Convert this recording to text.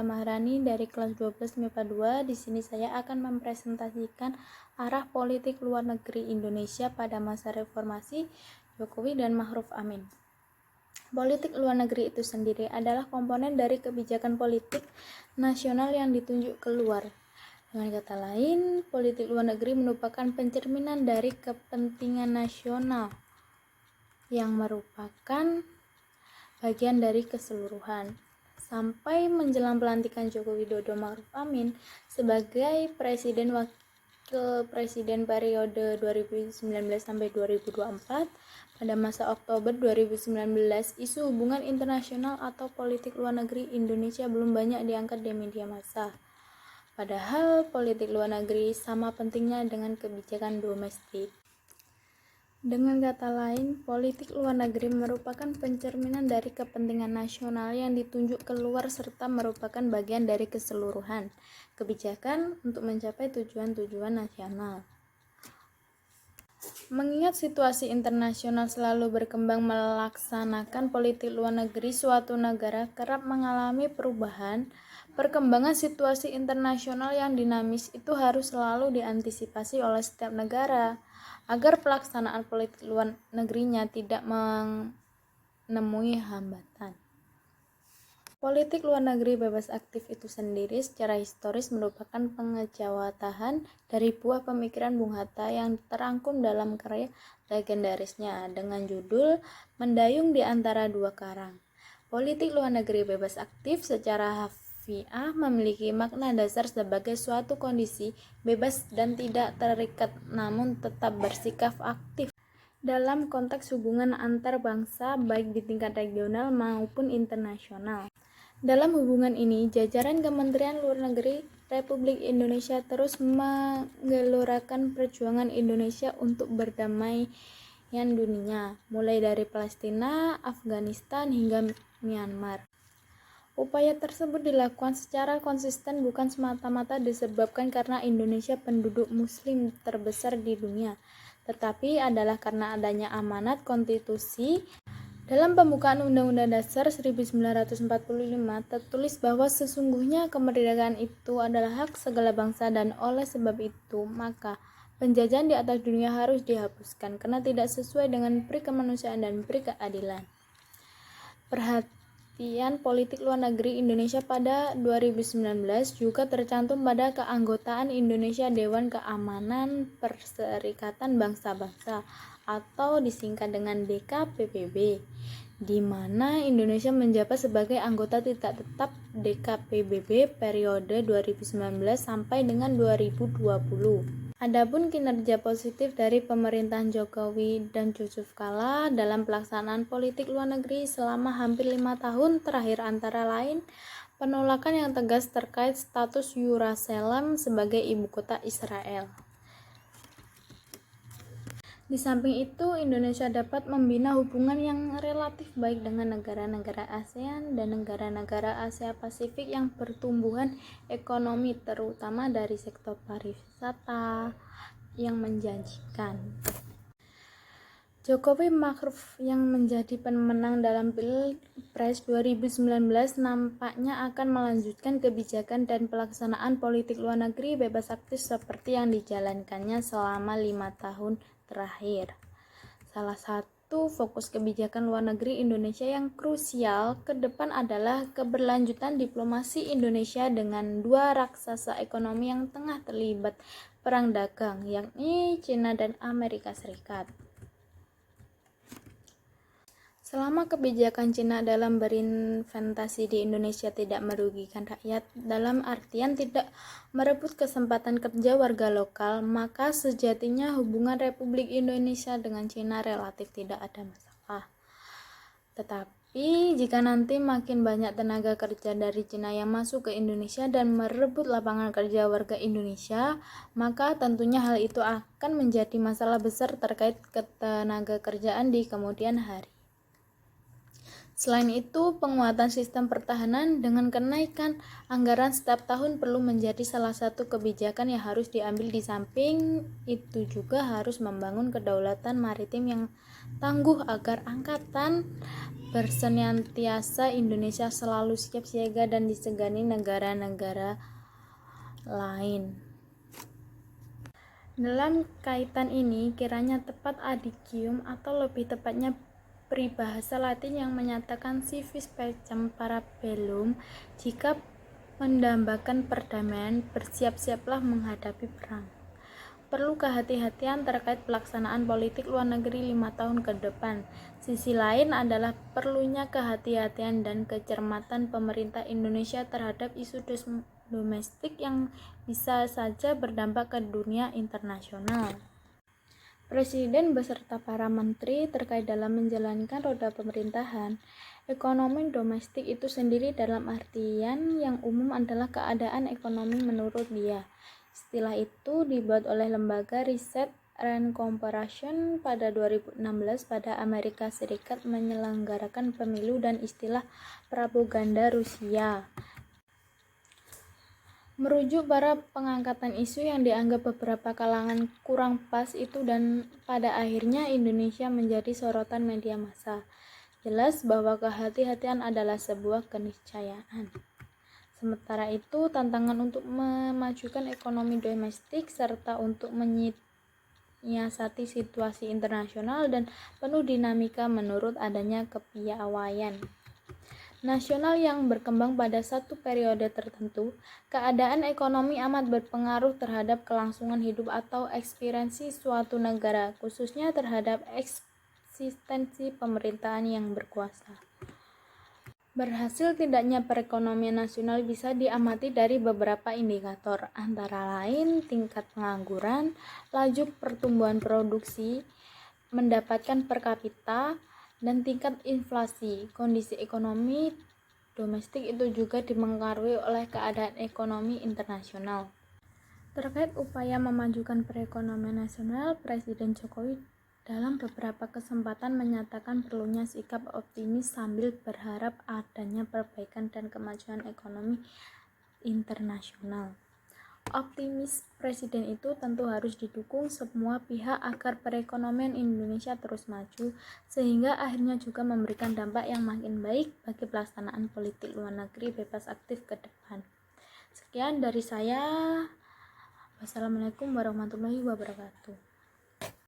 Nabila Maharani dari kelas 12 MIPA 2. Di sini saya akan mempresentasikan arah politik luar negeri Indonesia pada masa reformasi Jokowi dan Ma'ruf Amin. Politik luar negeri itu sendiri adalah komponen dari kebijakan politik nasional yang ditunjuk keluar. Dengan kata lain, politik luar negeri merupakan pencerminan dari kepentingan nasional yang merupakan bagian dari keseluruhan. Sampai menjelang pelantikan Joko Widodo Ma'ruf Amin sebagai presiden wakil presiden periode 2019 sampai 2024, pada masa Oktober 2019, isu hubungan internasional atau politik luar negeri Indonesia belum banyak diangkat di media massa. Padahal politik luar negeri sama pentingnya dengan kebijakan domestik. Dengan kata lain, politik luar negeri merupakan pencerminan dari kepentingan nasional yang ditunjuk keluar serta merupakan bagian dari keseluruhan kebijakan untuk mencapai tujuan-tujuan nasional. Mengingat situasi internasional selalu berkembang, melaksanakan politik luar negeri suatu negara kerap mengalami perubahan. Perkembangan situasi internasional yang dinamis itu harus selalu diantisipasi oleh setiap negara agar pelaksanaan politik luar negerinya tidak menemui hambatan. Politik luar negeri bebas aktif itu sendiri secara historis merupakan pengejawatahan dari buah pemikiran Bung Hatta yang terangkum dalam karya legendarisnya dengan judul Mendayung di Antara Dua Karang. Politik luar negeri bebas aktif secara harfiah memiliki makna dasar sebagai suatu kondisi bebas dan tidak terikat namun tetap bersikap aktif dalam konteks hubungan antar bangsa baik di tingkat regional maupun internasional. Dalam hubungan ini, jajaran Kementerian Luar Negeri Republik Indonesia terus menggelorakan perjuangan Indonesia untuk berdamaian dunia, mulai dari Palestina, Afghanistan, hingga Myanmar. Upaya tersebut dilakukan secara konsisten bukan semata-mata disebabkan karena Indonesia penduduk muslim terbesar di dunia, tetapi adalah karena adanya amanat konstitusi. Dalam pembukaan Undang-Undang Dasar 1945 tertulis bahwa sesungguhnya kemerdekaan itu adalah hak segala bangsa dan oleh sebab itu maka penjajahan di atas dunia harus dihapuskan karena tidak sesuai dengan peri kemanusiaan dan peri keadilan. Perhatian politik luar negeri Indonesia pada 2019 juga tercantum pada keanggotaan Indonesia Dewan Keamanan Perserikatan Bangsa-Bangsa atau disingkat dengan DKPBB, di mana Indonesia menjabat sebagai anggota tidak tetap DKPBB periode 2019 sampai dengan 2020. Adapun kinerja positif dari pemerintahan Jokowi dan Yusuf Kala dalam pelaksanaan politik luar negeri selama hampir 5 tahun terakhir antara lain penolakan yang tegas terkait status Yerusalem sebagai ibu kota Israel. Di samping itu, Indonesia dapat membina hubungan yang relatif baik dengan negara-negara ASEAN dan negara-negara Asia Pasifik yang pertumbuhan ekonomi terutama dari sektor pariwisata yang menjanjikan. Jokowi Ma'ruf yang menjadi pemenang dalam Pilpres 2019 nampaknya akan melanjutkan kebijakan dan pelaksanaan politik luar negeri bebas aktif seperti yang dijalankannya selama 5 tahun terakhir. Salah satu fokus kebijakan luar negeri Indonesia yang krusial ke depan adalah keberlanjutan diplomasi Indonesia dengan dua raksasa ekonomi yang tengah terlibat perang dagang, yakni China dan Amerika Serikat. Selama kebijakan Cina dalam berinvestasi di Indonesia tidak merugikan rakyat, dalam artian tidak merebut kesempatan kerja warga lokal, maka sejatinya hubungan Republik Indonesia dengan Cina relatif tidak ada masalah. Tetapi jika nanti makin banyak tenaga kerja dari Cina yang masuk ke Indonesia dan merebut lapangan kerja warga Indonesia, maka tentunya hal itu akan menjadi masalah besar terkait ketenaga kerjaan di kemudian hari. Selain itu, penguatan sistem pertahanan dengan kenaikan anggaran setiap tahun perlu menjadi salah satu kebijakan yang harus diambil. Di samping itu juga harus membangun kedaulatan maritim yang tangguh agar angkatan bersenantiasa Indonesia selalu siap siaga dan disegani negara-negara lain. Dalam kaitan ini, kiranya tepat adikium atau lebih tepatnya peribahasa Latin yang menyatakan si vis pacem parabellum, jika mendambakan perdamaian, bersiap-siaplah menghadapi perang. Perlu kehati-hatian terkait pelaksanaan politik luar negeri 5 tahun ke depan. Sisi lain adalah perlunya kehati-hatian dan kecermatan pemerintah Indonesia terhadap isu domestik yang bisa saja berdampak ke dunia internasional. Presiden beserta para menteri terkait dalam menjalankan roda pemerintahan. Ekonomi domestik itu sendiri dalam artian yang umum adalah keadaan ekonomi menurut dia. Istilah itu dibuat oleh lembaga riset Rand Corporation pada 2016 pada Amerika Serikat menyelenggarakan pemilu dan istilah propaganda Rusia. Merujuk para pengangkatan isu yang dianggap beberapa kalangan kurang pas itu dan pada akhirnya Indonesia menjadi sorotan media massa. Jelas bahwa kehati-hatian adalah sebuah keniscayaan. Sementara itu, tantangan untuk memajukan ekonomi domestik serta untuk menyiasati situasi internasional dan penuh dinamika menurut adanya kepiawaian nasional yang berkembang pada satu periode tertentu. Keadaan ekonomi amat berpengaruh terhadap kelangsungan hidup atau eksistensi suatu negara, khususnya terhadap eksistensi pemerintahan yang berkuasa. Berhasil tidaknya perekonomian nasional bisa diamati dari beberapa indikator, antara lain tingkat pengangguran, laju pertumbuhan produksi, mendapatkan per kapita, dan tingkat inflasi. Kondisi ekonomi domestik itu juga dipengaruhi oleh keadaan ekonomi internasional. Terkait upaya memajukan perekonomian nasional, Presiden Jokowi dalam beberapa kesempatan menyatakan perlunya sikap optimis sambil berharap adanya perbaikan dan kemajuan ekonomi internasional. Optimis Presiden itu tentu harus didukung semua pihak agar perekonomian Indonesia terus maju, sehingga akhirnya juga memberikan dampak yang makin baik bagi pelaksanaan politik luar negeri bebas aktif ke depan. Sekian dari saya. Wassalamualaikum warahmatullahi wabarakatuh.